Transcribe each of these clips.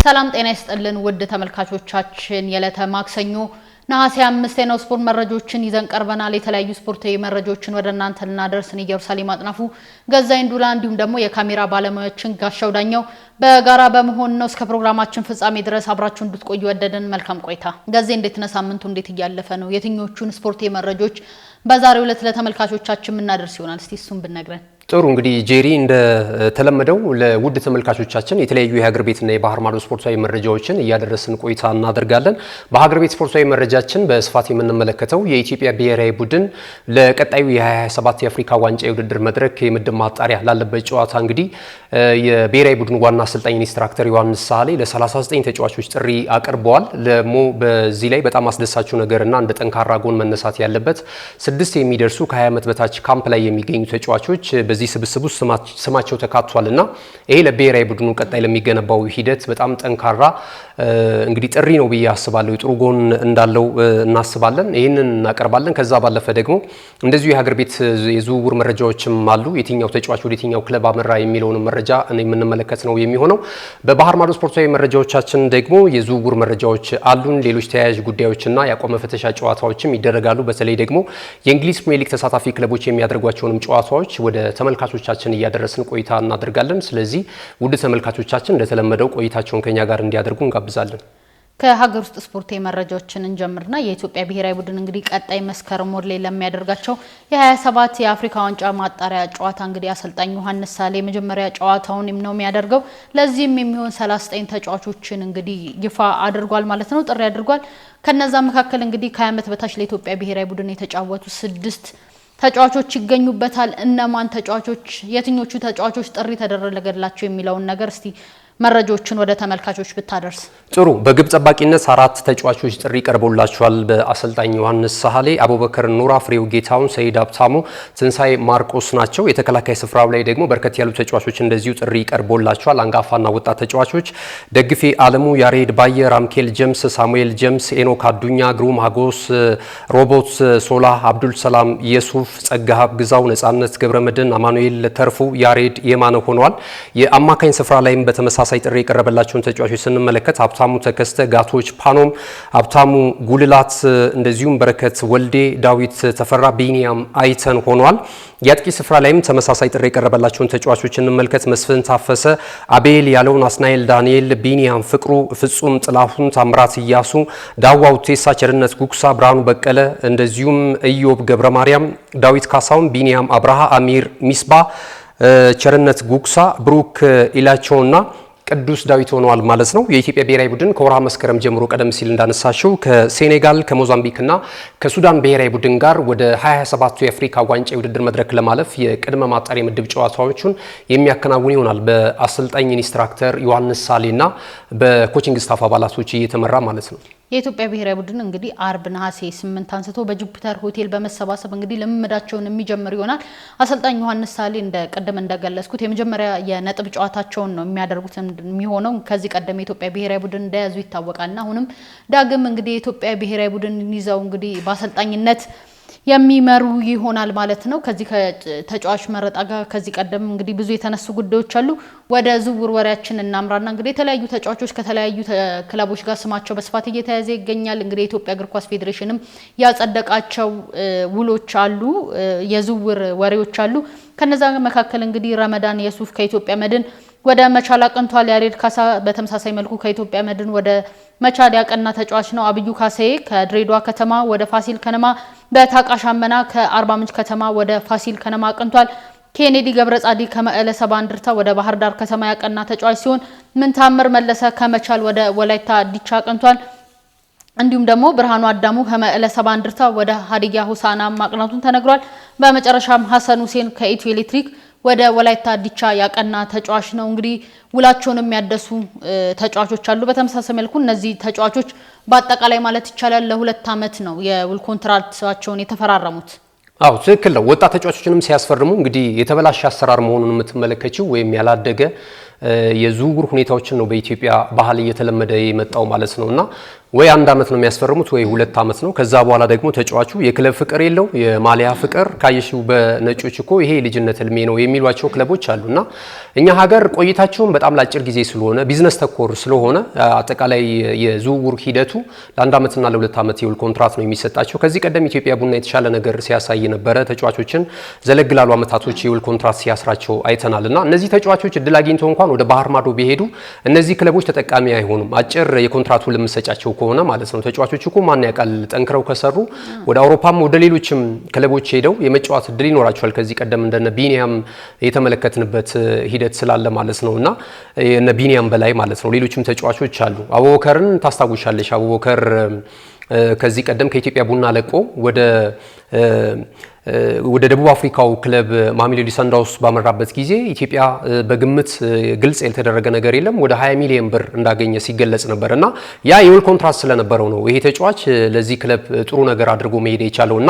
ሰላም ጤና ይስጥልን ውድ ተመልካቾቻችን የዕለተ ማክሰኞ ነሐሴ 5 የነው ስፖርት መረጃዎችን ይዘን ቀርበናል። የተለያዩ ስፖርታዊ መረጃዎችን ወደ እናንተ ልናደርስን ኢየሩሳሌም አጥናፉ ገዛኝ ዱላ እንዲሁም ደግሞ የካሜራ ባለሙያዎችን ጋሻው ዳኛው በጋራ በመሆን ነው። እስከ ፕሮግራማችን ፍጻሜ ድረስ አብራችሁ እንድትቆዩ ወደደን። መልካም ቆይታ። ገዜ እንዴት ነው ሳምንቱ እንዴት እያለፈ ነው? የትኞቹን ስፖርታዊ መረጃዎች በዛሬው ዕለት ለተመልካቾቻችን እናደርስ ይሆናል? እስቲ እሱን ብነግረን። ጥሩ እንግዲህ ጄሪ እንደ ተለመደው ለውድ ተመልካቾቻችን የተለያዩ የሀገር ቤትና የባህር ማዶ ስፖርታዊ መረጃዎችን እያደረስን ቆይታ እናደርጋለን። በሀገር ቤት ስፖርታዊ መረጃችን በስፋት የምንመለከተው የኢትዮጵያ ብሔራዊ ቡድን ለቀጣዩ የ2027 የአፍሪካ ዋንጫ የውድድር መድረክ የምድብ ማጣሪያ ላለበት ጨዋታ እንግዲህ የብሔራዊ ቡድን ዋና አሰልጣኝ ኢንስትራክተር ዮሐንስ ሳህሌ ለ39 ተጫዋቾች ጥሪ አቅርበዋል። ደግሞ በዚህ ላይ በጣም አስደሳችው ነገርና እንደ ጠንካራ ጎን መነሳት ያለበት 6 የሚደርሱ ከ20 ዓመት በታች ካምፕ ላይ የሚገኙ ተጫዋቾች በዚህ ስብስብ ውስጥ ስማቸው ተካቷልና ይሄ ለብሔራዊ ቡድኑ ቀጣይ ለሚገነባው ሂደት በጣም ጠንካራ እንግዲህ ጥሪ ነው ብዬ አስባለሁ። ጥሩ ጎን እንዳለው እናስባለን፣ ይሄንን እናቀርባለን። ከዛ ባለፈ ደግሞ እንደዚሁ የሀገር ቤት የዝውውር መረጃዎችም አሉ። የትኛው ተጫዋች ወደ የትኛው ክለብ አመራ የሚለውን መረጃ የምንመለከት ነው የሚሆነው። በባህር ማዶ ስፖርታዊ መረጃዎቻችን ደግሞ የዝውውር መረጃዎች አሉን። ሌሎች ተያያዥ ጉዳዮችና የአቋም መፈተሻ ጨዋታዎችም ይደረጋሉ። በተለይ ደግሞ የእንግሊዝ ፕሪሚየር ሊግ ተሳታፊ ክለቦች የሚያደርጓቸውንም ጨዋታዎች ወደ ተመልካቾቻችን እያደረስን ቆይታ እናደርጋለን። ስለዚህ ውድ ተመልካቾቻችን እንደተለመደው ቆይታቸውን ከኛ ጋር እንዲያደርጉ እንጋብዛለን። ከሀገር ውስጥ ስፖርታዊ መረጃዎችን እንጀምርና የኢትዮጵያ ብሔራዊ ቡድን እንግዲህ ቀጣይ መስከረም ወር ላይ ለሚያደርጋቸው የ27 የአፍሪካ ዋንጫ ማጣሪያ ጨዋታ እንግዲህ አሰልጣኝ ዮሐንስ ሳህሌ የመጀመሪያ ጨዋታውን ነው የሚያደርገው። ለዚህም የሚሆን 39 ተጫዋቾችን እንግዲህ ይፋ አድርጓል ማለት ነው፣ ጥሪ አድርጓል። ከነዛ መካከል እንግዲህ ከ20 ዓመት በታች ለኢትዮጵያ ብሔራዊ ቡድን የተጫወቱ 6 ተጫዋቾች ይገኙበታል። እነማን ተጫዋቾች፣ የትኞቹ ተጫዋቾች ጥሪ ተደረገላቸው የሚለውን ነገር እስቲ መረጃዎችን ወደ ተመልካቾች ብታደርስ ጥሩ። በግብ ጠባቂነት 4 ተጫዋቾች ጥሪ ቀርቦላቸዋል በአሰልጣኝ ዮሐንስ ሳህሌ። አቡበከር ኑራ፣ ፍሬው ጌታውን፣ ሰይድ አብታሙ፣ ትንሳኤ ማርቆስ ናቸው። የተከላካይ ስፍራው ላይ ደግሞ በርከት ያሉ ተጫዋቾች እንደዚሁ ጥሪ ቀርቦላቸዋል። አንጋፋና ወጣት ተጫዋቾች ደግፌ አለሙ፣ ያሬድ ባየ፣ ራምኬል ጀምስ፣ ሳሙኤል ጀምስ፣ ኤኖክ አዱኛ፣ ግሩም ሀጎስ፣ ሮቦት ሶላ፣ አብዱል ሰላም የሱፍ፣ ጸጋሃብ ግዛው፣ ነጻነት ገብረመድን፣ አማኑኤል ተርፉ፣ ያሬድ የማነ ሆነዋል። የአማካኝ ስፍራ ላይም በተመሳሳይ ጥሪ የቀረበላቸውን ተጫዋቾች ስንመለከት ሀብታሙ ተከስተ፣ ጋቶች ፓኖም፣ ሀብታሙ ጉልላት፣ እንደዚሁም በረከት ወልዴ፣ ዳዊት ተፈራ፣ ቢኒያም አይተን ሆኗል። የአጥቂ ስፍራ ላይም ተመሳሳይ ጥሪ የቀረበላቸውን ተጫዋቾች እንመልከት። መስፍን ታፈሰ፣ አቤል ያለውን፣ አስናኤል ዳንኤል፣ ቢኒያም ፍቅሩ፣ ፍጹም ጥላሁን፣ ታምራት እያሱ፣ ዳዋው ቴሳ፣ ቸርነት ጉክሳ፣ ብርሃኑ በቀለ፣ እንደዚሁም ኢዮብ ገብረ ማርያም፣ ዳዊት ካሳውን፣ ቢኒያም አብርሃ፣ አሚር ሚስባ፣ ቸርነት ጉክሳ፣ ብሩክ ኢላቸውና ቅዱስ ዳዊት ሆነዋል ማለት ነው። የኢትዮጵያ ብሔራዊ ቡድን ከወርሃ መስከረም ጀምሮ ቀደም ሲል እንዳነሳሽው ከሴኔጋል ከሞዛምቢክና ከሱዳን ብሔራዊ ቡድን ጋር ወደ 27ቱ የአፍሪካ ዋንጫ የውድድር መድረክ ለማለፍ የቅድመ ማጣሪያ ምድብ ጨዋታዎቹን የሚያከናውን ይሆናል በአሰልጣኝ ኢንስትራክተር ዮሐንስ ሳህሌና በኮቺንግ ስታፍ አባላቶች እየተመራ ማለት ነው። የኢትዮጵያ ብሔራዊ ቡድን እንግዲህ አርብ ነሐሴ 8 አንስቶ በጁፒተር ሆቴል በመሰባሰብ እንግዲህ ልምምዳቸውን የሚጀምር ይሆናል። አሰልጣኝ ዮሐንስ ሳህሌ እንደገለጽኩት የመጀመሪያ የነጥብ ጨዋታቸውን ነው የሚያደርጉት የሚሆነው። ከዚህ ቀደም የኢትዮጵያ ብሔራዊ ቡድን እንደያዙ ይታወቃልና አሁንም ዳግም እንግዲህ የኢትዮጵያ ብሔራዊ ቡድን ይዘው እንግዲህ በአሰልጣኝነት የሚመሩ ይሆናል ማለት ነው። ከዚህ ከተጫዋች መረጣ ጋር ከዚህ ቀደም እንግዲህ ብዙ የተነሱ ጉዳዮች አሉ። ወደ ዝውውር ወሬያችን እናምራና እንግዲህ የተለያዩ ተጫዋቾች ከተለያዩ ክለቦች ጋር ስማቸው በስፋት እየተያዘ ይገኛል። እንግዲህ የኢትዮጵያ እግር ኳስ ፌዴሬሽንም ያጸደቃቸው ውሎች አሉ፣ የዝውውር ወሬዎች አሉ። ከነዛ መካከል እንግዲህ ረመዳን የሱፍ ከኢትዮጵያ መድን ወደ መቻል አቅንቷል። ያሬድ ካሳ በተመሳሳይ መልኩ ከኢትዮጵያ መድን ወደ መቻል ያቀና ተጫዋች ነው። አብዩ ካሳዬ ከድሬዳዋ ከተማ ወደ ፋሲል ከነማ፣ በታቃሽ አመና ከአርባ ምንጭ ከተማ ወደ ፋሲል ከነማ አቅንቷል። ኬኔዲ ገብረ ጻዲቅ ከመቀለ ሰባ እንደርታ ወደ ባህር ዳር ከተማ ያቀና ተጫዋች ሲሆን ምንታምር መለሰ ከመቻል ወደ ወላይታ ዲቻ አቅንቷል። እንዲሁም ደግሞ ብርሃኑ አዳሙ ከመቀለ ሰባ እንደርታ ወደ ሀዲያ ሆሳዕና ማቅናቱን ተነግሯል። በመጨረሻም ሀሰን ሁሴን ከኢትዮ ኤሌክትሪክ ወደ ወላይታ ዲቻ ያቀና ተጫዋች ነው። እንግዲህ ውላቸውን የሚያደሱ ተጫዋቾች አሉ። በተመሳሳይ መልኩ እነዚህ ተጫዋቾች በአጠቃላይ ማለት ይቻላል ለ2 ዓመት ነው የውል ኮንትራክታቸውን የተፈራረሙት። አዎ ትክክል ነው። ወጣት ተጫዋቾችንም ሲያስፈርሙ እንግዲህ የተበላሸ አሰራር መሆኑን የምትመለከቺው ወይም ያላደገ የዝውውር ሁኔታዎችን ነው በኢትዮጵያ ባህል እየተለመደ የመጣው ማለት ነውና ወይ አንድ አመት ነው የሚያስፈርሙት ወይ 2 አመት ነው። ከዛ በኋላ ደግሞ ተጫዋቹ የክለብ ፍቅር የለው የማሊያ ፍቅር ካየሽው በነጮች እኮ ይሄ ልጅነት ህልሜ ነው የሚሏቸው ክለቦች አሉና እኛ ሀገር ቆይታቸውን በጣም ለአጭር ጊዜ ስለሆነ ቢዝነስ ተኮር ስለሆነ አጠቃላይ የዝውውር ሂደቱ ለአንድ አመትና ለ2 አመት የውል ኮንትራት ነው የሚሰጣቸው። ከዚህ ቀደም ኢትዮጵያ ቡና የተሻለ ነገር ሲያሳይ ነበረ። ተጫዋቾችን ዘለግ ላሉ አመታቶች የውል ኮንትራት ሲያስራቸው አይተናልና እነዚህ ተጫዋቾች እድል አግኝተው እንኳን ወደ ባህር ማዶ ቢሄዱ እነዚህ ክለቦች ተጠቃሚ አይሆኑም። አጭር የኮንትራቱ ለምሰጫቸው ከሆነ ማለት ነው። ተጫዋቾች እኮ ማን ያውቃል ጠንክረው ከሰሩ ወደ አውሮፓም ወደ ሌሎችም ክለቦች ሄደው የመጫወት እድል ይኖራቸዋል። ከዚህ ቀደም እንደነ ቢኒያም የተመለከትንበት ሂደት ስላለ ማለት ነውና እነ ቢኒያም በላይ ማለት ነው ሌሎችም ተጫዋቾች አሉ። አቡበከርን ታስታውሻለሽ? አቡበከር ከዚህ ቀደም ከኢትዮጵያ ቡና ለቆ ወደ ደቡብ አፍሪካው ክለብ ማሜሎዲ ሰንዳውንስ ባመራበት ጊዜ ኢትዮጵያ በግምት ግልጽ ያልተደረገ ነገር የለም ወደ 20 ሚሊዮን ብር እንዳገኘ ሲገለጽ ነበርና ያ የውል ኮንትራት ስለነበረው ነው ይሄ ተጫዋች ለዚህ ክለብ ጥሩ ነገር አድርጎ መሄድ የቻለውና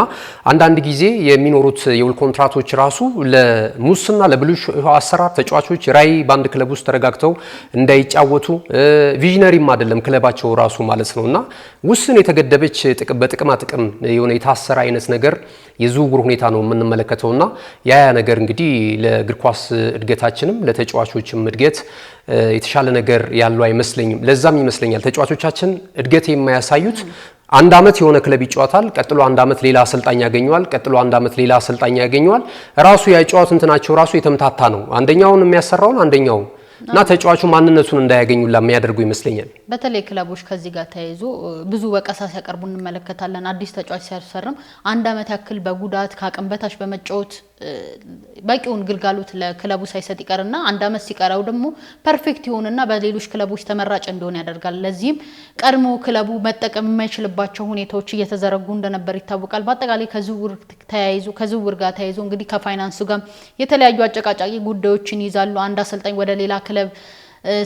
አንዳንድ ጊዜ የሚኖሩት የውል ኮንትራቶች ራሱ ለሙስና ለብልሹ አሰራር ተጫዋቾች ራይ ባንድ ክለብ ውስጥ ተረጋግተው እንዳይጫወቱ ቪዥነሪም አይደለም ክለባቸው ራሱ ማለት ነውና ውስን የተገደበች በጥቅማ ጥቅም የሆነ የታሰረ አይነት ነገር የዝውውር ሁኔታ ነው የምንመለከተውና ያ ነገር እንግዲህ ለእግር ኳስ እድገታችንም ለተጫዋቾችም እድገት የተሻለ ነገር ያለው አይመስለኝም። ለዛም ይመስለኛል ተጫዋቾቻችን እድገት የማያሳዩት አንድ አመት የሆነ ክለብ ይጫወታል፣ ቀጥሎ አንድ አመት ሌላ አሰልጣኝ ያገኘዋል፣ ቀጥሎ አንድ አመት ሌላ አሰልጣኝ ያገኘዋል። ራሱ ያጫወት እንትናቸው ራሱ የተምታታ ነው። አንደኛውን የሚያሰራውን አንደኛው እና ተጫዋቹ ማንነቱን እንዳያገኙላ የሚያደርጉ ይመስለኛል። በተለይ ክለቦች ከዚህ ጋር ተያይዞ ብዙ ወቀሳ ሲያቀርቡ እንመለከታለን። አዲስ ተጫዋች ሲያስፈርም አንድ አመት ያክል በጉዳት ከአቅም በታች በመጫወት በቂውን ግልጋሎት ለክለቡ ሳይሰጥ ይቀርና አንድ አመት ሲቀረው ደግሞ ፐርፌክት ይሆንና በሌሎች ክለቦች ተመራጭ እንዲሆን ያደርጋል። ለዚህም ቀድሞ ክለቡ መጠቀም የማይችልባቸው ሁኔታዎች እየተዘረጉ እንደነበር ይታወቃል። በአጠቃላይ ከዝውውር ጋር ተያይዞ እንግዲህ ከፋይናንሱ ጋር የተለያዩ አጨቃጫቂ ጉዳዮችን ይዛሉ። አንድ አሰልጣኝ ወደ ሌላ ክለብ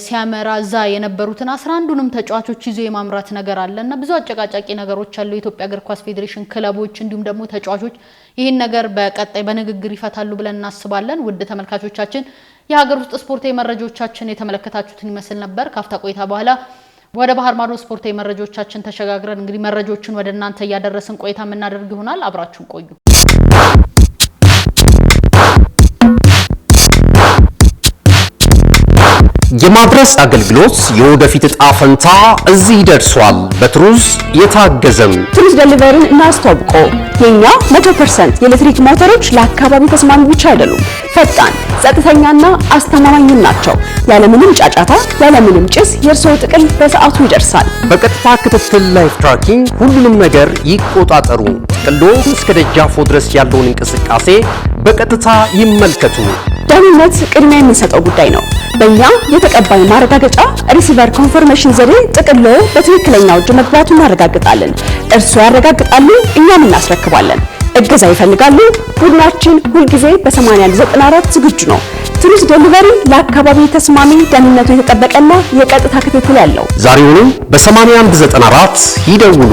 ሲያመራ እዛ የነበሩትን 11ዱንም ተጫዋቾች ይዞ የማምራት ነገር አለና ብዙ አጨቃጫቂ ነገሮች አሉ። የኢትዮጵያ እግር ኳስ ፌዴሬሽን ክለቦች እንዲሁም ደግሞ ተጫዋቾች ይህን ነገር በቀጣይ በንግግር ይፈታሉ ብለን እናስባለን። ውድ ተመልካቾቻችን የሀገር ውስጥ ስፖርታዊ መረጃዎቻችን የተመለከታችሁትን ይመስል ነበር። ካፍታ ቆይታ በኋላ ወደ ባህር ማዶ ስፖርታዊ መረጃዎቻችን ተሸጋግረን እንግዲህ መረጃዎችን ወደ እናንተ እያደረስን ቆይታ የምናደርግ ይሆናል። አብራችሁን ቆዩ። የማድረስ አገልግሎት የወደፊት ዕጣ ፈንታ እዚህ ደርሷል። በትሩዝ የታገዘም ትሩዝ ዴሊቨሪን እናስተዋውቆ። የኛ 100% የኤሌክትሪክ ሞተሮች ለአካባቢ ተስማሚ ብቻ አይደሉም፣ ፈጣን፣ ጸጥተኛና አስተማማኝም ናቸው። ያለምንም ጫጫታ፣ ያለምንም ጭስ የእርስዎ ጥቅል በሰዓቱ ይደርሳል። በቀጥታ ክትትል ላይቭ ትራኪንግ ሁሉንም ነገር ይቆጣጠሩ። ጥቅሎ እስከ ደጃፎ ድረስ ያለውን እንቅስቃሴ በቀጥታ ይመልከቱ። ደህንነት ቅድሚያ የምንሰጠው ጉዳይ ነው። በእኛ የተቀባይ ማረጋገጫ ሪሲቨር ኮንፈርሜሽን ዘዴ ጥቅሎ በትክክለኛው እጅ መግባቱን እናረጋግጣለን። እርስዎ ያረጋግጣሉ፣ እኛም እናስረክባለን። እገዛ ይፈልጋሉ? ቡድናችን ሁልጊዜ በ8194 ዝግጁ ነው። ትሩዝ ዴሊቨሪ ለአካባቢ ተስማሚ፣ ደህንነቱ የተጠበቀና የቀጥታ ክትትል ያለው። ዛሬውኑ በ8194 ይደውሉ።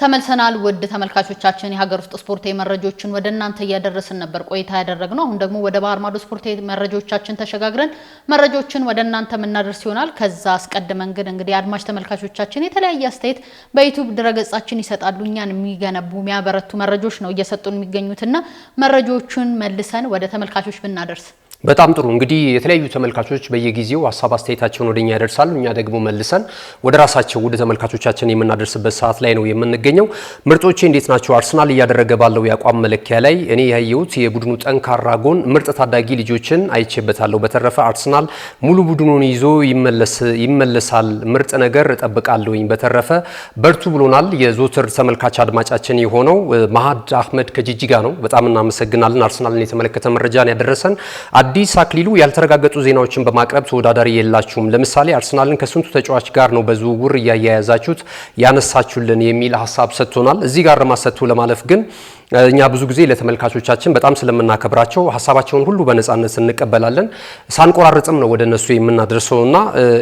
ተመልሰናል። ውድ ተመልካቾቻችን የሀገር ውስጥ ስፖርታዊ መረጃዎችን ወደ እናንተ እያደረስን ነበር ቆይታ ያደረግነው። አሁን ደግሞ ወደ ባህር ማዶ ስፖርታዊ መረጃዎቻችን ተሸጋግረን መረጃዎችን ወደ እናንተ የምናደርስ ይሆናል። ከዛ አስቀድመን ግን እንግዲህ አድማጭ ተመልካቾቻችን የተለያየ አስተያየት በዩቲዩብ ድረገጻችን ይሰጣሉ። እኛን የሚገነቡ የሚያበረቱ መረጃዎች ነው እየሰጡን የሚገኙትና መረጃዎቹን መልሰን ወደ ተመልካቾች ብናደርስ በጣም ጥሩ። እንግዲህ የተለያዩ ተመልካቾች በየጊዜው ሀሳብ አስተያየታቸውን ወደኛ ያደርሳሉ። እኛ ደግሞ መልሰን ወደ ራሳቸው ወደ ተመልካቾቻችን የምናደርስበት ሰዓት ላይ ነው የምንገኘው። ምርጦቼ እንዴት ናቸው? አርሰናል እያደረገ ባለው የአቋም መለኪያ ላይ እኔ ያየሁት የቡድኑ ጠንካራ ጎን ምርጥ ታዳጊ ልጆችን አይቼበታለሁ። በተረፈ አርሰናል ሙሉ ቡድኑን ይዞ ይመለሳል። ምርጥ ነገር እጠብቃለሁኝ። በተረፈ በርቱ ብሎናል የዞትር ተመልካች አድማጫችን የሆነው መሀድ አህመድ ከጂጂጋ ነው። በጣም እናመሰግናለን። አርሰናልን የተመለከተ መረጃን ያደረሰን አዲስ አክሊሉ ያልተረጋገጡ ዜናዎችን በማቅረብ ተወዳዳሪ የላችሁም፣ ለምሳሌ አርሰናልን ከስንቱ ተጫዋች ጋር ነው በዝውውር እያያያዛችሁት ያነሳችሁልን የሚል ሀሳብ ሰጥቶናል። እዚህ ጋር ለማሰጥቶ ለማለፍ ግን እኛ ብዙ ጊዜ ለተመልካቾቻችን በጣም ስለምናከብራቸው ሀሳባቸውን ሁሉ በነጻነት እንቀበላለን። ሳንቆራርጥም ነው ወደ እነሱ የምናደርሰውና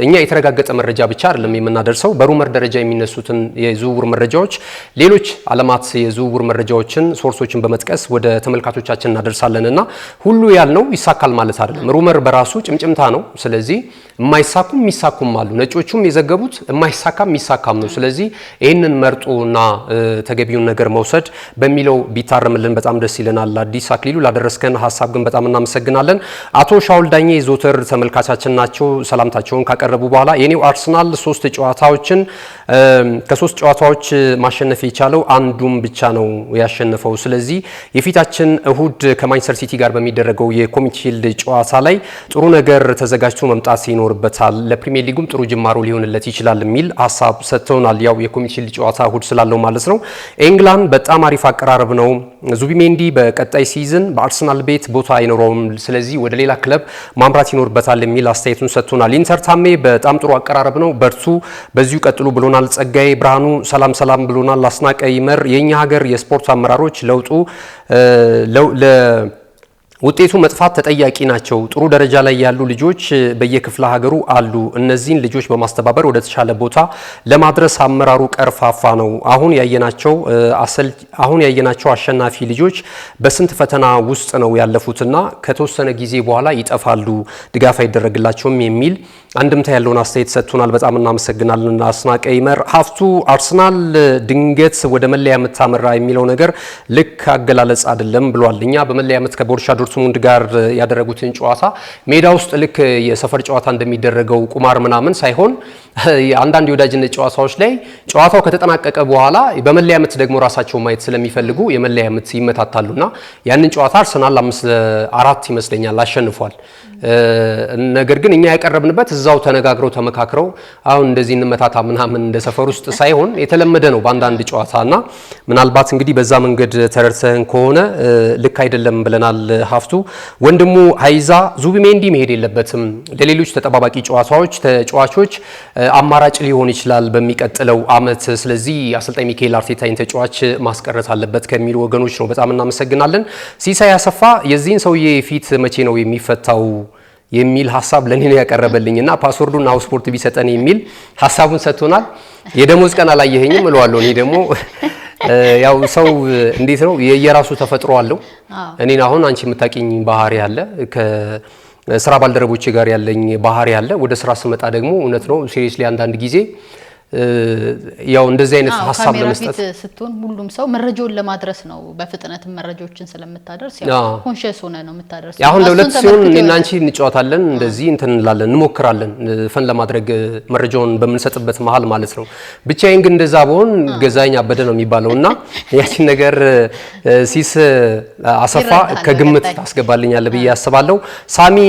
እኛ የተረጋገጠ መረጃ ብቻ አይደለም የምናደርሰው። በሩመር ደረጃ የሚነሱትን የዝውውር መረጃዎች፣ ሌሎች ዓለማት የዝውውር መረጃዎችን ሶርሶችን በመጥቀስ ወደ ተመልካቾቻችን እናደርሳለንና ሁሉ ያልነው ይሳካል ማለት አይደለም። ሩመር በራሱ ጭምጭምታ ነው። ስለዚህ የማይሳኩም የሚሳኩም አሉ። ነጮቹም የዘገቡት የማይሳካም የሚሳካም ነው። ስለዚህ ይህንን መርጦና ተገቢውን ነገር መውሰድ በሚለው ቢታረምልን በጣም ደስ ይለናል። አዲስ አክሊሉ ላደረስከን ሀሳብ ግን በጣም እናመሰግናለን። አቶ ሻውል ዳኜ ዞተር ተመልካቻችን ናቸው። ሰላምታቸውን ካቀረቡ በኋላ የኔው አርሰናል ከሶስት ጨዋታዎች ማሸነፍ የቻለው አንዱም ብቻ ነው ያሸነፈው። ስለዚህ የፊታችን እሁድ ከማንቸስተር ሲቲ ጋር በሚደረገው የኮሚኒቲ ሺልድ ጨዋታ ላይ ጥሩ ነገር ተዘጋጅቶ መምጣት ይኖርበታል፣ ለፕሪሚየር ሊጉም ጥሩ ጅማሮ ሊሆንለት ይችላል የሚል ሀሳብ ሰጥተውናል። ያው የኮሚኒቲ ሺልድ ጨዋታ እሁድ ስላለው ማለት ነው። ኤንግላንድ በጣም አሪፍ አቀራረብ ነው። ዙቢሜንዲ በቀጣይ ሲዝን በአርሰናል ቤት ቦታ አይኖረውም፣ ስለዚህ ወደ ሌላ ክለብ ማምራት ይኖርበታል የሚል አስተያየቱን ሰጥቶናል። ኢንተርታሜ በጣም ጥሩ አቀራረብ ነው፣ በርቱ፣ በዚሁ ቀጥሉ ብሎናል። ጸጋዬ ብርሃኑ ሰላም ብሎናል። አስናቀ ይመር የኛ ሀገር የስፖርት አመራሮች ውጤቱ መጥፋት ተጠያቂ ናቸው። ጥሩ ደረጃ ላይ ያሉ ልጆች በየክፍለ ሀገሩ አሉ። እነዚህን ልጆች በማስተባበር ወደ ተሻለ ቦታ ለማድረስ አመራሩ ቀርፋፋ ነው። አሁን ያየናቸው አሸናፊ ልጆች በስንት ፈተና ውስጥ ነው ያለፉትና ከተወሰነ ጊዜ በኋላ ይጠፋሉ፣ ድጋፍ አይደረግላቸውም የሚል አንድምታ ያለውን አስተያየት ሰጥቶናል። በጣም እናመሰግናለን አስናቀ ይመር። ሀፍቱ አርሰናል ድንገት ወደ መለያ ምት አመራ የሚለው ነገር ልክ አገላለጽ አይደለም ብሏል። እኛ በመለያ ምት ከቦሩሲያ ዶርትሙንድ ጋር ያደረጉትን ጨዋታ ሜዳ ውስጥ ልክ የሰፈር ጨዋታ እንደሚደረገው ቁማር ምናምን ሳይሆን አንዳንድ የወዳጅነት ጨዋታዎች ላይ ጨዋታው ከተጠናቀቀ በኋላ በመለያ ምት ደግሞ ራሳቸው ማየት ስለሚፈልጉ የመለያ ምት ይመታታሉና ያንን ጨዋታ አርሰናል 5-4 ይመስለኛል አሸንፏል። ነገር ግን እኛ ያቀረብንበት እዛው ተነጋግረው ተመካክረው አሁን እንደዚህ እንመታታ ምናምን እንደ ሰፈር ውስጥ ሳይሆን የተለመደ ነው በአንዳንድ ጨዋታና ምናልባት እንግዲህ በዛ መንገድ ተረድተን ከሆነ ልክ አይደለም ብለናል። ሀፍቱ ወንድሙ ሀይዛ ዙቢሜንዲ መሄድ የለበትም፣ ለሌሎች ተጠባባቂ ተጫዋቾች አማራጭ ሊሆን ይችላል በሚቀጥለው አመት። ስለዚህ አሰልጣኝ ሚካኤል አርቴታን ተጫዋች ማስቀረት አለበት ከሚሉ ወገኖች ነው። በጣም እናመሰግናለን። ሲሳይ አሰፋ የዚህን ሰውዬ ፊት መቼ ነው የሚፈታው የሚል ሀሳብ ለኔ ነው ያቀረበልኝና ፓስወርዱን ናሁ ስፖርት ቢሰጠን የሚል ሀሳቡን ሰጥቶናል። የደሞዝ ቀን አላየኸኝም እለዋለሁ። እኔ ደግሞ ያው ሰው እንዴት ነው የየራሱ ተፈጥሮ አለው። እኔን አሁን አንቺ የምታውቂኝ ባህሪ አለ፣ ከስራ ባልደረቦቼ ጋር ያለኝ ባህሪ አለ። ወደ ስራ ስመጣ ደግሞ እውነት ነው ሲሪየስሊ አንዳንድ ጊዜ ያው እንደዚህ አይነት ሀሳብ ለመስጠት ስትሆን ሁሉም ሰው መረጃውን ለማድረስ ነው። በፍጥነት መረጃዎችን ስለምታደርስ ያው ኮንሺየስ ሆነ ነው የምታደርሰው። አሁን ለሁለት ሲሆን እኔና አንቺ እንጫወታለን፣ እንደዚህ እንትን እንላለን፣ እንሞክራለን ፈን ለማድረግ መረጃውን በምንሰጥበት መሀል ማለት ነው። ብቻዬን ግን እንደዛ በሆን ገዛኝ አበደ ነው የሚባለውና ያቺን ነገር ሲስ አሰፋ ከግምት ታስገባልኛለህ ብዬ አስባለሁ። ሳሚ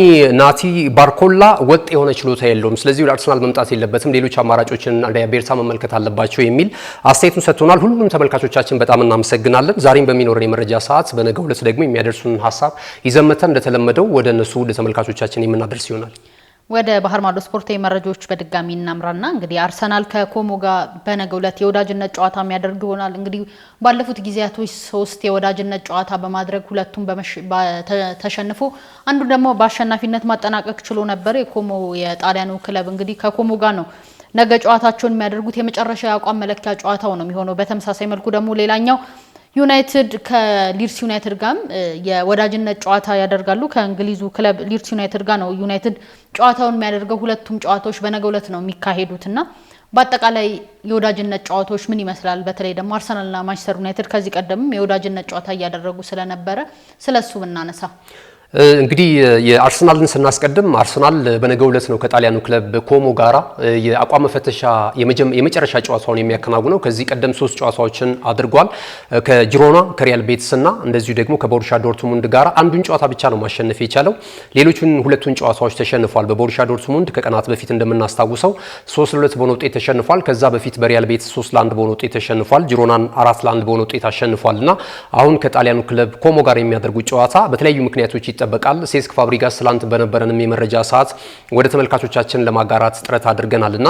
ናቲ ባርኮላ ወጥ የሆነ ችሎታ የለውም፣ ስለዚህ ወደ አርሰናል መምጣት የለበትም፣ ሌሎች አማራጮችን ቤርሳ መመልከት አለባቸው የሚል አስተያየቱን ሰጥቶናል። ሁሉም ተመልካቾቻችን በጣም እናመሰግናለን። ዛሬም በሚኖረን የመረጃ ሰዓት በነገው ዕለት ደግሞ የሚያደርሱን ሀሳብ ይዘመተን እንደተለመደው ወደ እነሱ ለተመልካቾቻችን የምናደርስ ይሆናል። ወደ ባህር ማዶ ስፖርታዊ መረጃዎች በድጋሚ እናምራና እንግዲህ አርሰናል ከኮሞ ጋር በነገው ዕለት የወዳጅነት ጨዋታ የሚያደርግ ይሆናል። እንግዲህ ባለፉት ጊዜያቶች 3 የወዳጅነት ጨዋታ በማድረግ ሁለቱም ተሸንፎ አንዱ ደግሞ በአሸናፊነት ማጠናቀቅ ችሎ ነበር። የኮሞ የጣሊያኑ ክለብ እንግዲህ ከኮሞ ጋር ነው ነገ ጨዋታቸውን የሚያደርጉት። የመጨረሻ የአቋም መለኪያ ጨዋታው ነው የሚሆነው። በተመሳሳይ መልኩ ደግሞ ሌላኛው ዩናይትድ ከሊድስ ዩናይትድ ጋር የወዳጅነት ጨዋታ ያደርጋሉ። ከእንግሊዙ ክለብ ሊድስ ዩናይትድ ጋር ነው ዩናይትድ ጨዋታውን የሚያደርገው። ሁለቱም ጨዋታዎች በነገው ዕለት ነው የሚካሄዱትና በአጠቃላይ የወዳጅነት ጨዋታዎች ምን ይመስላል? በተለይ ደግሞ አርሰናልና ማንቸስተር ዩናይትድ ከዚህ ቀደምም የወዳጅነት ጨዋታ እያደረጉ ስለነበረ ስለሱ ብናነሳ እንግዲህ የአርሰናልን ስናስቀድም አርሰናል በነገው ዕለት ነው ከጣሊያኑ ክለብ ኮሞ ጋራ የአቋም መፈተሻ የመጨረሻ ጨዋታውን የሚያከናውነው። ከዚህ ቀደም 3 ጨዋታዎችን አድርጓል። ከጂሮና ከሪያል ቤቲስና እንደዚሁ ደግሞ ከቦሩሲያ ዶርትሙንድ ጋራ አንዱን ጨዋታ ብቻ ነው ማሸነፍ የቻለው። ሌሎቹን ሁለቱን ጨዋታዎች ተሸንፏል። በቦሩሲያ ዶርትሙንድ ከቀናት በፊት እንደምናስታውሰው 3-2 በሆነ ውጤት ተሸንፏል። ከዛ በፊት በሪያል ቤቲስ 3-1 በሆነ ውጤት ተሸንፏል። ጂሮናን 4-1 በሆነ ውጤት አሸንፏልና አሁን ከጣሊያኑ ክለብ ኮሞ ጋር የሚያደርጉት ጨዋታ በተለያዩ ምክንያቶች ይጠበቃል። ሴስክ ፋብሪጋስ ትላንት በነበረንም የመረጃ ሰዓት ወደ ተመልካቾቻችን ለማጋራት ጥረት አድርገናልና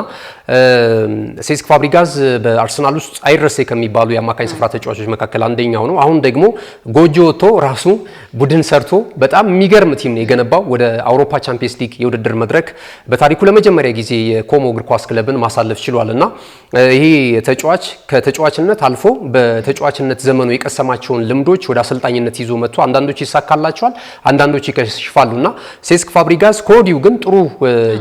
ሴስክ ፋብሪጋስ በአርሰናል ውስጥ አይረሴ ከሚባሉ የአማካኝ ስፍራ ተጫዋቾች መካከል አንደኛው ነው። አሁን ደግሞ ጎጆ ወጥቶ ራሱ ቡድን ሰርቶ በጣም የሚገርም ቲም ነው የገነባው። ወደ አውሮፓ ቻምፒየንስ ሊግ የውድድር መድረክ በታሪኩ ለመጀመሪያ ጊዜ የኮሞ እግር ኳስ ክለብን ማሳለፍ ችሏልና ይሄ ተጫዋች ከተጫዋችነት አልፎ በተጫዋችነት ዘመኑ የቀሰማቸውን ልምዶች ወደ አሰልጣኝነት ይዞ መጥቶ አንዳንዶች ይሳካላቸዋል፣ አንዳንዶች ይከሽፋሉና ሴስክ ፋብሪጋስ ከወዲሁ ግን ጥሩ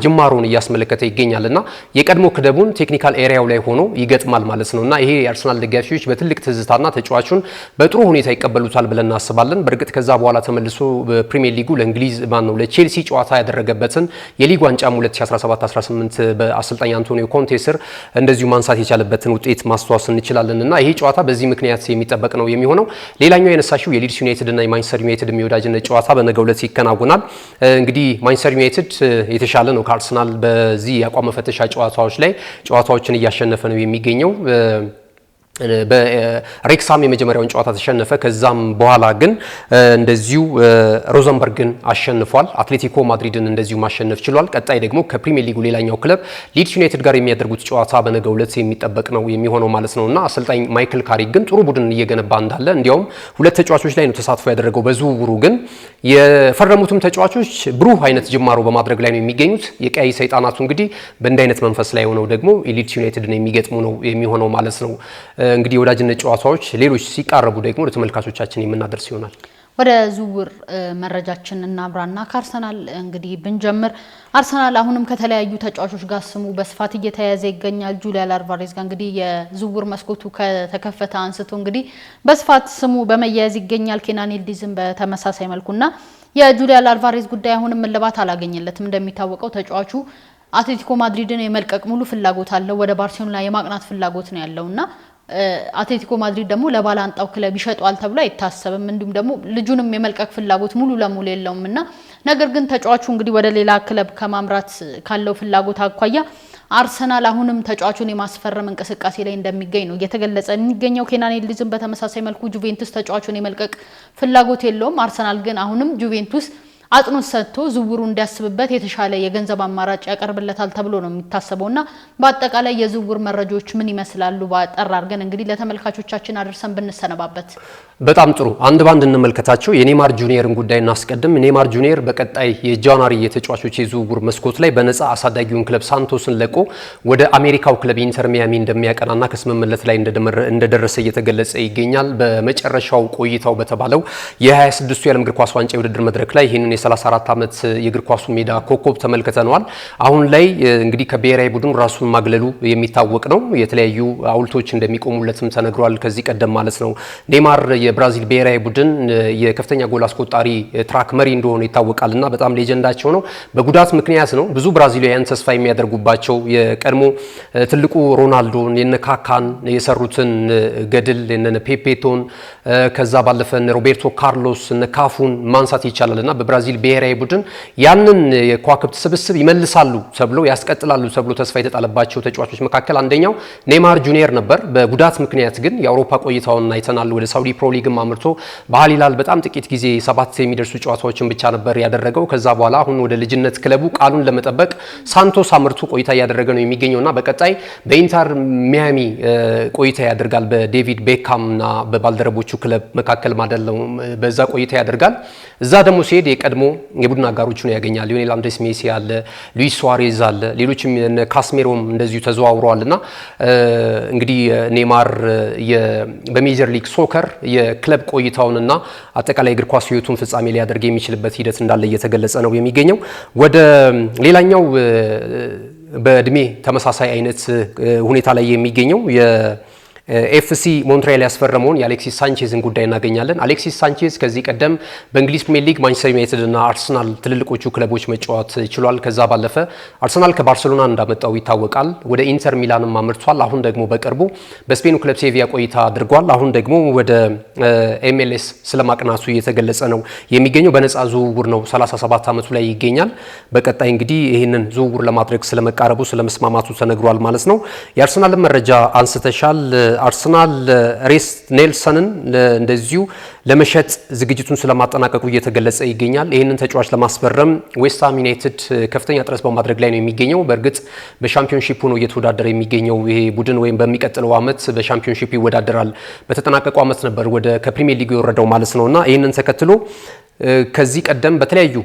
ጅማሮን እያስመለከተ ይገኛልና የቀድሞ ክለቡን ቴክኒካል ኤሪያው ላይ ሆኖ ይገጥማል ማለት ነውና ይሄ የአርሰናል ደጋፊዎች በትልቅ ትዝታና ተጫዋቹን በጥሩ ሁኔታ ይቀበሉታል ብለን እናስባለን። በእርግጥ ከዛ በኋላ ተመልሶ በፕሪሚየር ሊጉ ለእንግሊዝ ለቼልሲ ጨዋታ ያደረገበትን የሊግ ዋንጫም 2017-18 በአሰልጣኝ አንቶኒዮ ኮንቴ ስር እንደዚሁ ማንሳት የቻለበትን ውጤት ማስተዋወስ እንችላለንና ይሄ ጨዋታ በዚህ ምክንያት የሚጠበቅ ነው የሚሆነው። ሌላኛው የነሳሽው የሊድስ ዩናይትድ እና የማንቸስተር ዩናይትድ የወዳጅነት ጨዋታ በነገው ዕለት ይከናወናል። እንግዲህ ማንቸስተር ዩናይትድ የተሻለ ነው ከአርሰናል በዚህ የአቋም መፈተሻ ጨዋታዎች ላይ ጨዋታዎችን እያሸነፈ ነው የሚገኘው። በሬክሳም የመጀመሪያውን ጨዋታ ተሸነፈ። ከዛም በኋላ ግን እንደዚሁ ሮዘንበርግን አሸንፏል። አትሌቲኮ ማድሪድን እንደዚሁ ማሸነፍ ችሏል። ቀጣይ ደግሞ ከፕሪሚየር ሊጉ ሌላኛው ክለብ ሊድስ ዩናይትድ ጋር የሚያደርጉት ጨዋታ በነገው ዕለት የሚጠበቅ ነው የሚሆነው ማለት ነውና አሰልጣኝ ማይክል ካሪክ ግን ጥሩ ቡድን እየገነባ እንዳለ እንዲያውም ሁለት ተጫዋቾች ላይ ነው ተሳትፎ ያደረገው። በዝውውሩ ግን የፈረሙትም ተጫዋቾች ብሩህ አይነት ጅማሮ በማድረግ ላይ ነው የሚገኙት። የቀይ ሰይጣናቱ እንግዲህ በእንዲህ አይነት መንፈስ ላይ ሆነው ደግሞ ሊድስ ዩናይትድን የሚገጥሙ ነው የሚሆነው ማለት ነው። እንግዲህ የወዳጅነት ጨዋታዎች ሌሎች ሲቃረቡ ደግሞ ለተመልካቾቻችን የምናደርስ ይሆናል። ወደ ዝውውር መረጃችን እናምራና ከአርሰናል እንግዲህ ብንጀምር አርሰናል አሁንም ከተለያዩ ተጫዋቾች ጋር ስሙ በስፋት እየተያያዘ ይገኛል። ጁሊያን አልቫሬዝ ጋር እንግዲህ የዝውውር መስኮቱ ከተከፈተ አንስቶ እንግዲህ በስፋት ስሙ በመያያዝ ይገኛል። ኬናን ይልዲዝም በተመሳሳይ መልኩና የጁሊያን አልቫሬዝ ጉዳይ አሁንም እልባት አላገኘለትም። እንደሚታወቀው ተጫዋቹ አትሌቲኮ ማድሪድን የመልቀቅ ሙሉ ፍላጎት አለው። ወደ ባርሴሎና የማቅናት ፍላጎት ነው ያለውና አትሌቲኮ ማድሪድ ደግሞ ለባላንጣው ክለብ ይሸጧል ተብሎ አይታሰብም። እንዲሁም ደግሞ ልጁንም የመልቀቅ ፍላጎት ሙሉ ለሙሉ የለውምና ነገር ግን ተጫዋቹ እንግዲህ ወደ ሌላ ክለብ ከማምራት ካለው ፍላጎት አኳያ አርሰናል አሁንም ተጫዋቹን የማስፈረም እንቅስቃሴ ላይ እንደሚገኝ ነው እየተገለጸ የሚገኘው። ኬናን ይልዲዝም በተመሳሳይ መልኩ ጁቬንቱስ ተጫዋቹን የመልቀቅ ፍላጎት የለውም። አርሰናል ግን አሁንም ጁቬንቱስ አጥኖት ሰጥቶ ዝውውሩ እንዲያስብበት የተሻለ የገንዘብ አማራጭ ያቀርብለታል ተብሎ ነው የሚታሰበውና በአጠቃላይ የዝውውር መረጃዎች ምን ይመስላሉ ባጠር አድርገን እንግዲህ ለተመልካቾቻችን አድርሰን ብንሰነባበት በጣም ጥሩ። አንድ ባንድ እንመልከታቸው። የኔማር ጁኒየርን ጉዳይ እናስቀድም። ኔማር ጁኒየር በቀጣይ የጃንዋሪ የተጫዋቾች የዝውውር መስኮት ላይ በነፃ አሳዳጊውን ክለብ ሳንቶስን ለቆ ወደ አሜሪካው ክለብ ኢንተር ሚያሚ እንደሚያቀናና ከስምምነት ላይ እንደደረሰ እየተገለጸ ይገኛል። በመጨረሻው ቆይታው በተባለው የ26ቱ የዓለም እግር ኳስ ዋንጫ የውድድር መድረክ ላይ ይህንን የ34 ዓመት የእግር ኳሱ ሜዳ ኮከብ ተመልክተነዋል። አሁን ላይ እንግዲህ ከብሔራዊ ቡድን ራሱን ማግለሉ የሚታወቅ ነው። የተለያዩ ሐውልቶች እንደሚቆሙለትም ተነግሯል ከዚህ ቀደም ማለት ነው። ኔማር የብራዚል ብሔራዊ ቡድን የከፍተኛ ጎል አስቆጣሪ ትራክ መሪ እንደሆነ ይታወቃልና በጣም ሌጀንዳቸው ነው። በጉዳት ምክንያት ነው ብዙ ብራዚላውያን ተስፋ የሚያደርጉባቸው የቀድሞ ትልቁ ሮናልዶን የነካካን የሰሩትን ገድል የነ ፔፔቶን ከዛ ባለፈ ሮቤርቶ ካርሎስ ነካፉን ማንሳት ይቻላልና በብራዚል ብሔራዊ ቡድን ያንን የኳክብት ስብስብ ይመልሳሉ ተብሎ ያስቀጥላሉ ተብሎ ተስፋ የተጣለባቸው ተጫዋቾች መካከል አንደኛው ኔማር ጁኒየር ነበር። በጉዳት ምክንያት ግን የአውሮፓ ቆይታውን አይተናል። ወደ ሳውዲ ፕሮ ሊግም አምርቶ በሂላል በጣም ጥቂት ጊዜ 7 የሚደርሱ ጨዋታዎችን ብቻ ነበር ያደረገው። ከዛ በኋላ አሁን ወደ ልጅነት ክለቡ ቃሉን ለመጠበቅ ሳንቶስ አምርቶ ቆይታ እያደረገ ነው የሚገኘውና በቀጣይ በኢንተር ሚያሚ ቆይታ ያደርጋል። በዴቪድ ቤካምና በባልደረቦቹ ክለብ መካከል ማለት ነው። በዛ ቆይታ ያደርጋል። እዛ ደግሞ ሲሄድ የቀድሞ የቡድን አጋሮቹን ያገኛል። ሊዮኔል አንድሬስ ሜሲ አለ፣ ሉዊስ ሱዋሬዝ አለ፣ ሌሎችም ካስሜሮም እንደዚሁ ተዘዋውረዋልና እንግዲህ ኔማር በሜጀር ሊግ ሶከር የክለብ ቆይታውንና አጠቃላይ እግር ኳስ ህይወቱን ፍጻሜ ሊያደርግ የሚችልበት ሂደት እንዳለ እየተገለጸ ነው የሚገኘው። ወደ ሌላኛው በእድሜ ተመሳሳይ አይነት ሁኔታ ላይ የሚገኘው ኤፍሲ ሞንትሪያል ያስፈረመውን የአሌክሲስ ሳንቼዝን ጉዳይ እናገኛለን። አሌክሲስ ሳንቼዝ ከዚህ ቀደም በእንግሊዝ ፕሪሚየር ሊግ ማንቸስተር ዩናይትድ እና አርሰናል ትልልቆቹ ክለቦች መጫወት ችሏል። ከዛ ባለፈ አርሰናል ከባርሴሎና እንዳመጣው ይታወቃል። ወደ ኢንተር ሚላንም አምርቷል። አሁን ደግሞ በቅርቡ በስፔኑ ክለብ ሴቪያ ቆይታ አድርጓል። አሁን ደግሞ ወደ ኤምኤልኤስ ስለማቅናቱ እየተገለጸ ነው የሚገኘው። በነፃ ዝውውር ነው፣ 37 ዓመቱ ላይ ይገኛል። በቀጣይ እንግዲህ ይህንን ዝውውር ለማድረግ ስለመቃረቡ ስለመስማማቱ ተነግሯል ማለት ነው። የአርሰናልን መረጃ አንስተሻል። አርሰናል ሬስ ኔልሰንን እንደዚሁ ለመሸጥ ዝግጅቱን ስለማጠናቀቁ እየተገለጸ ይገኛል። ይህንን ተጫዋች ለማስፈረም ዌስትሃም ዩናይትድ ከፍተኛ ጥረት በማድረግ ላይ ነው የሚገኘው። በእርግጥ በሻምፒዮንሺፑ ነው እየተወዳደረ የሚገኘው ይሄ ቡድን ወይም በሚቀጥለው ዓመት በሻምፒዮንሺፕ ይወዳደራል። በተጠናቀቀው ዓመት ነበር ወደ ከፕሪሚየር ሊግ የወረደው ማለት ነውና ይህንን ተከትሎ ከዚህ ቀደም በተለያዩ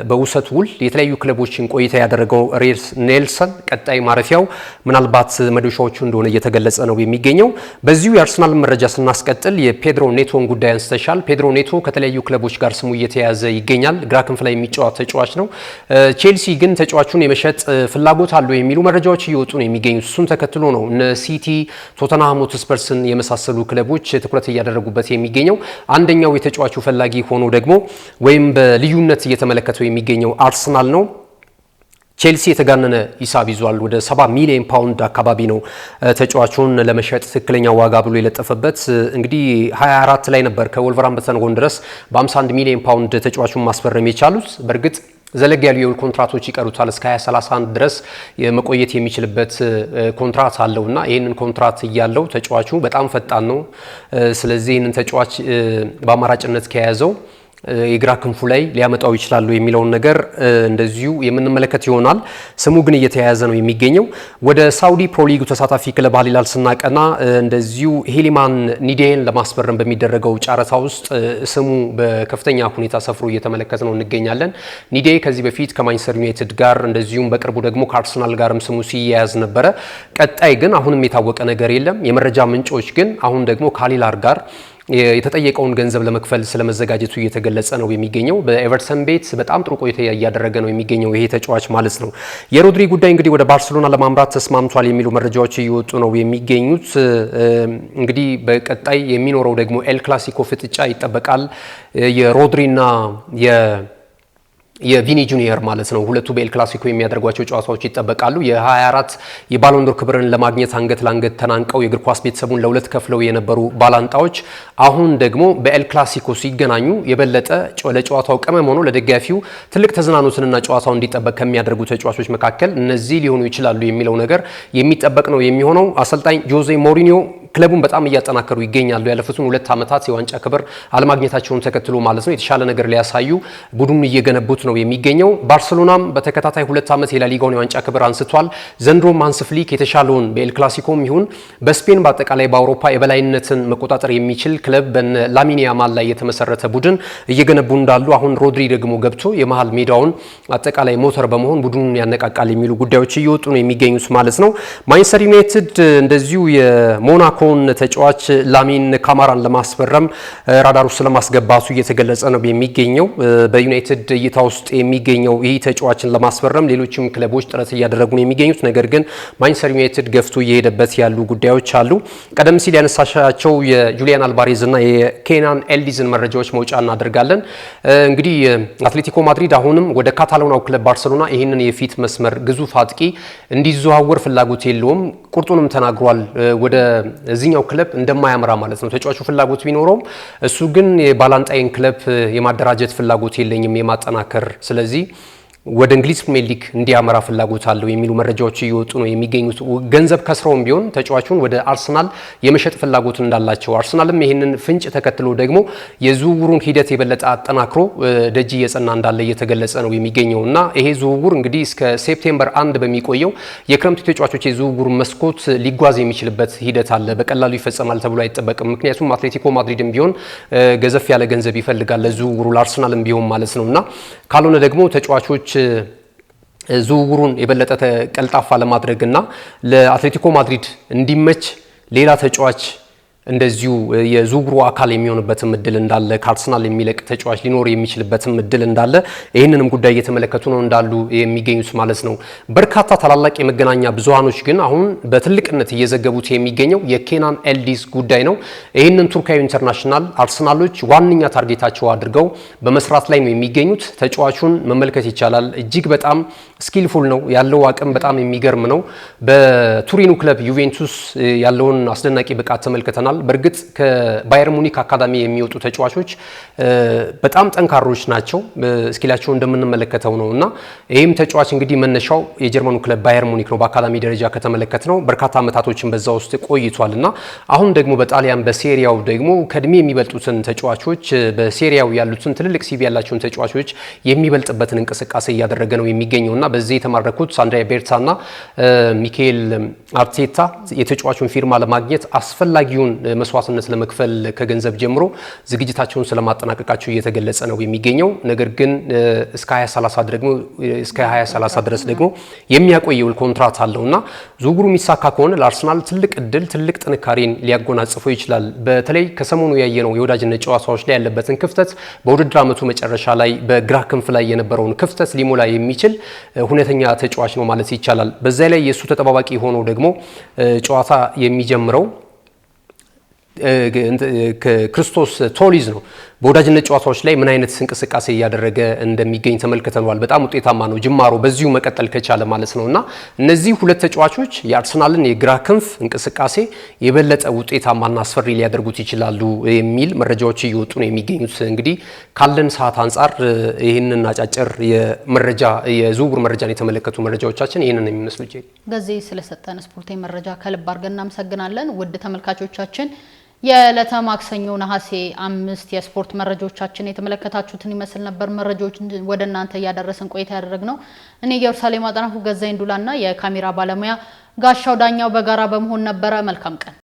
በውሰት ውል የተለያዩ ክለቦችን ቆይታ ያደረገው ሬስ ኔልሰን ቀጣይ ማረፊያው ምናልባት መዶሻዎቹ እንደሆነ እየተገለጸ ነው የሚገኘው። በዚሁ የአርሰናል መረጃ ስናስቀጥል የፔድሮ ኔቶን ጉዳይ አንስተሻል። ፔድሮ ኔቶ ከተለያዩ ክለቦች ጋር ስሙ እየተያዘ ይገኛል። ግራ ክንፍ ላይ የሚጫወት ተጫዋች ነው። ቼልሲ ግን ተጫዋቹን የመሸጥ ፍላጎት አለው የሚሉ መረጃዎች እየወጡ ነው የሚገኙት። እሱን ተከትሎ ነው እነ ሲቲ፣ ቶተንሃም ሆትስፐርስን የመሳሰሉ ክለቦች ትኩረት እያደረጉበት የሚገኘው። አንደኛው የተጫዋቹ ፈላጊ ሆኖ ደግሞ ወይም በልዩነት እየተመለከተው የሚገኘው አርሰናል ነው። ቼልሲ የተጋነነ ሂሳብ ይዟል። ወደ 70 ሚሊዮን ፓውንድ አካባቢ ነው ተጫዋቹን ለመሸጥ ትክክለኛ ዋጋ ብሎ የለጠፈበት። እንግዲህ 24 ላይ ነበር ከወልቨርሃምፕተን ጎንደረስ በ51 ሚሊዮን ፓውንድ ተጫዋቹን ማስፈረም የቻሉት። በእርግጥ ዘለግ ያሉ የውል ኮንትራቶች ይቀሩታል። እስከ 2031 ድረስ መቆየት የሚችልበት ኮንትራት አለውና ይህንን ኮንትራት እያለው ተጫዋቹ በጣም ፈጣን ነው። ስለዚህ ይህንን ተጫዋች በአማራጭነት ከያዘው የግራ ክንፉ ላይ ሊያመጣው ይችላሉ የሚለውን ነገር እንደዚሁ የምንመለከት ይሆናል። ስሙ ግን እየተያያዘ ነው የሚገኘው። ወደ ሳውዲ ፕሮ ሊጉ ተሳታፊ ክለብ አል ሂላል ስናቀና እንደዚሁ ሂሊማን ኒዴን ለማስፈረም በሚደረገው ጨረታ ውስጥ ስሙ በከፍተኛ ሁኔታ ሰፍሮ እየተመለከተ ነው እንገኛለን። ኒዴ ከዚህ በፊት ከማንቸስተር ዩናይትድ ጋር እንደዚሁም በቅርቡ ደግሞ ከአርሰናል ጋርም ስሙ ሲያያዝ ነበረ። ቀጣይ ግን አሁንም የታወቀ ነገር የለም። የመረጃ ምንጮች ግን አሁን ደግሞ ከአል ሂላል ጋር የተጠየቀውን ገንዘብ ለመክፈል ስለመዘጋጀቱ እየተገለጸ ነው የሚገኘው። በኤቨርተን ቤት በጣም ጥሩ ቆይታ እያደረገ ነው የሚገኘው ይሄ ተጫዋች ማለት ነው። የሮድሪ ጉዳይ እንግዲህ ወደ ባርሴሎና ለማምራት ተስማምቷል የሚሉ መረጃዎች እየወጡ ነው የሚገኙት። እንግዲህ በቀጣይ የሚኖረው ደግሞ ኤል ክላሲኮ ፍጥጫ ይጠበቃል። የሮድሪና የቪኒ ጁኒየር ማለት ነው። ሁለቱ በኤል ክላሲኮ የሚያደርጓቸው ጨዋታዎች ይጠበቃሉ። የ24 የባሎንዶር ክብርን ለማግኘት አንገት ለአንገት ተናንቀው የእግር ኳስ ቤተሰቡን ለሁለት ከፍለው የነበሩ ባላንጣዎች አሁን ደግሞ በኤል ክላሲኮ ሲገናኙ የበለጠ ለጨዋታው ቅመም ሆኖ ለደጋፊው ትልቅ ተዝናኖትንና ጨዋታው እንዲጠበቅ ከሚያደርጉ ተጫዋቾች መካከል እነዚህ ሊሆኑ ይችላሉ የሚለው ነገር የሚጠበቅ ነው የሚሆነው። አሰልጣኝ ጆዜ ሞሪኒዮ ክለቡን በጣም እያጠናከሩ ይገኛሉ። ያለፉትን 2 ዓመታት የዋንጫ ክብር አለማግኘታቸውን ተከትሎ ማለት ነው የተሻለ ነገር ሊያሳዩ ቡድኑን እየገነቡት ነው የሚገኘው። ባርሴሎናም በተከታታይ 2 ዓመት የላሊጋውን የዋንጫ ክብር አንስቷል። ዘንድሮም ሃንሲ ፍሊክ የተሻለውን በኤል ክላሲኮም ይሁን በስፔን በአጠቃላይ በአውሮፓ የበላይነትን መቆጣጠር የሚችል ክለብ በላሚን ያማል ላይ የተመሰረተ ቡድን እየገነቡ እንዳሉ አሁን ሮድሪ ደግሞ ገብቶ የመሃል ሜዳውን አጠቃላይ ሞተር በመሆን ቡድኑን ያነቃቃል የሚሉ ጉዳዮች እየወጡ ነው የሚገኙት ማለት ነው። ማንቸስተር ዩናይትድ እንደዚሁ የሞናኮ ተጫዋች ላሚን ካማራን ለማስፈረም ራዳር ውስጥ ለማስገባቱ እየተገለጸ ነው የሚገኘው። በዩናይትድ እይታ ውስጥ የሚገኘው ይህ ተጫዋችን ለማስፈረም ሌሎችም ክለቦች ጥረት እያደረጉ ነው የሚገኙት። ነገር ግን ማንቸስተር ዩናይትድ ገፍቶ እየሄደበት ያሉ ጉዳዮች አሉ። ቀደም ሲል ያነሳሻቸው የጁሊያን አልቫሬዝ እና የኬናን ኤልዲዝን መረጃዎች መውጫ እናደርጋለን። እንግዲህ አትሌቲኮ ማድሪድ አሁንም ወደ ካታሎናው ክለብ ባርሴሎና ይህንን የፊት መስመር ግዙፍ አጥቂ እንዲዘዋወር ፍላጎት የለውም። ቁርጡንም ተናግሯል። ወደ እዚህኛው ክለብ እንደማያመራ ማለት ነው። ተጫዋቹ ፍላጎት ቢኖረውም እሱ ግን የባላንጣይን ክለብ የማደራጀት ፍላጎት የለኝም የማጠናከር ስለዚህ ወደ እንግሊዝ ፕሪሚየር ሊግ እንዲያመራ ፍላጎት አለው የሚሉ መረጃዎች እየወጡ ነው የሚገኙት። ገንዘብ ከስረውም ቢሆን ተጫዋቹን ወደ አርሰናል የመሸጥ ፍላጎት እንዳላቸው አርሰናልም ይህንን ፍንጭ ተከትሎ ደግሞ የዝውውሩን ሂደት የበለጠ አጠናክሮ ደጅ እየጸና እንዳለ እየተገለጸ ነው የሚገኘው እና ይሄ ዝውውር እንግዲህ እስከ ሴፕቴምበር 1 በሚቆየው የክረምቱ ተጫዋቾች የዝውውር መስኮት ሊጓዝ የሚችልበት ሂደት አለ። በቀላሉ ይፈጸማል ተብሎ አይጠበቅም። ምክንያቱም አትሌቲኮ ማድሪድም ቢሆን ገዘፍ ያለ ገንዘብ ይፈልጋል ለዝውውሩ ለአርሰናልም ቢሆን ማለት ነውና ካልሆነ ደግሞ ተጫዋቾች ዝውውሩን የበለጠ ቀልጣፋ ለማድረግና ለአትሌቲኮ ማድሪድ እንዲመች ሌላ ተጫዋች እንደዚሁ የዝውውሩ አካል የሚሆንበትም እድል እንዳለ ከአርሰናል የሚለቅ ተጫዋች ሊኖር የሚችልበትም እድል እንዳለ ይህንንም ጉዳይ እየተመለከቱ ነው እንዳሉ የሚገኙት ማለት ነው። በርካታ ታላላቅ የመገናኛ ብዙሃኖች ግን አሁን በትልቅነት እየዘገቡት የሚገኘው የኬናን ኤልዲዝ ጉዳይ ነው። ይህንን ቱርካዊ ኢንተርናሽናል አርሰናሎች ዋነኛ ታርጌታቸው አድርገው በመስራት ላይ ነው የሚገኙት። ተጫዋቹን መመልከት ይቻላል። እጅግ በጣም ስኪልፉል ነው፣ ያለው አቅም በጣም የሚገርም ነው። በቱሪኑ ክለብ ዩቬንቱስ ያለውን አስደናቂ ብቃት ተመልክተናል። ተመልክተናል። በእርግጥ ከባየር ሙኒክ አካዳሚ የሚወጡ ተጫዋቾች በጣም ጠንካሮች ናቸው እስኪላቸው እንደምንመለከተው ነውና ይህም ተጫዋች እንግዲህ መነሻው የጀርመኑ ክለብ ባየር ሙኒክ ነው። በአካዳሚ ደረጃ ከተመለከትነው በርካታ ዓመታቶችን በዛ ውስጥ ቆይቷልና አሁን ደግሞ በጣሊያን በሴሪያው ደግሞ ከእድሜ የሚበልጡትን ተጫዋቾች በሴሪያው ያሉትን ትልልቅ ሲቪ ያላቸውን ተጫዋቾች የሚበልጥበትን እንቅስቃሴ እያደረገ ነው የሚገኘውና በዚህ የተማረኩት አንድሪያ ቤርታና ሚካኤል አርቴታ የተጫዋቹን ፊርማ ለማግኘት አስፈላጊውን መስዋዕትነት ለመክፈል ከገንዘብ ጀምሮ ዝግጅታቸውን ስለማጠናቀቃቸው እየተገለጸ ነው የሚገኘው። ነገር ግን እስከ 2030 ድረስ ደግሞ የሚያቆየው ኮንትራት አለውና ዝውውሩ የሚሳካ ከሆነ ለአርሰናል ትልቅ እድል ትልቅ ጥንካሬን ሊያጎናጽፈው ይችላል። በተለይ ከሰሞኑ ያየነው የወዳጅነት ጨዋታዎች ላይ ያለበትን ክፍተት በውድድር ዓመቱ መጨረሻ ላይ በግራ ክንፍ ላይ የነበረውን ክፍተት ሊሞላ የሚችል ሁኔተኛ ተጫዋች ነው ማለት ይቻላል። በዛ ላይ የሱ ተጠባባቂ ሆኖ ደግሞ ጨዋታ የሚጀምረው ክርስቶስ ቶሊዝ ነው። በወዳጅነት ጨዋታዎች ላይ ምን አይነት እንቅስቃሴ እያደረገ እንደሚገኝ ተመልክተናል። በጣም ውጤታማ ነው ጅማሮ በዚሁ መቀጠል ከቻለ ማለት ነውና እነዚህ ሁለት ተጫዋቾች የአርሰናልን የግራ ክንፍ እንቅስቃሴ የበለጠ ውጤታማና አስፈሪ ሊያደርጉት ይችላሉ የሚል መረጃዎች እየወጡ ነው የሚገኙት። እንግዲህ ካለን ሰዓት አንጻር ይህንን አጫጭር የዝውውር መረጃን የተመለከቱ መረጃዎቻችን ይህንን የሚመስሉ ገዜ ስለሰጠን ስፖርታዊ መረጃ ከልብ አድርገን እናመሰግናለን። ውድ ተመልካቾቻችን የዕለተ ማክሰኞ ነሐሴ 5 የስፖርት መረጃዎቻችን የተመለከታችሁትን ይመስል ነበር። መረጃዎችን ወደ እናንተ ያደረስን ቆይታ ያደረግነው እኔ ኢየሩሳሌም አጥናፉ ገዛኝ ዱላና የካሜራ ባለሙያ ጋሻው ዳኛው በጋራ በመሆን ነበረ። መልካም ቀን።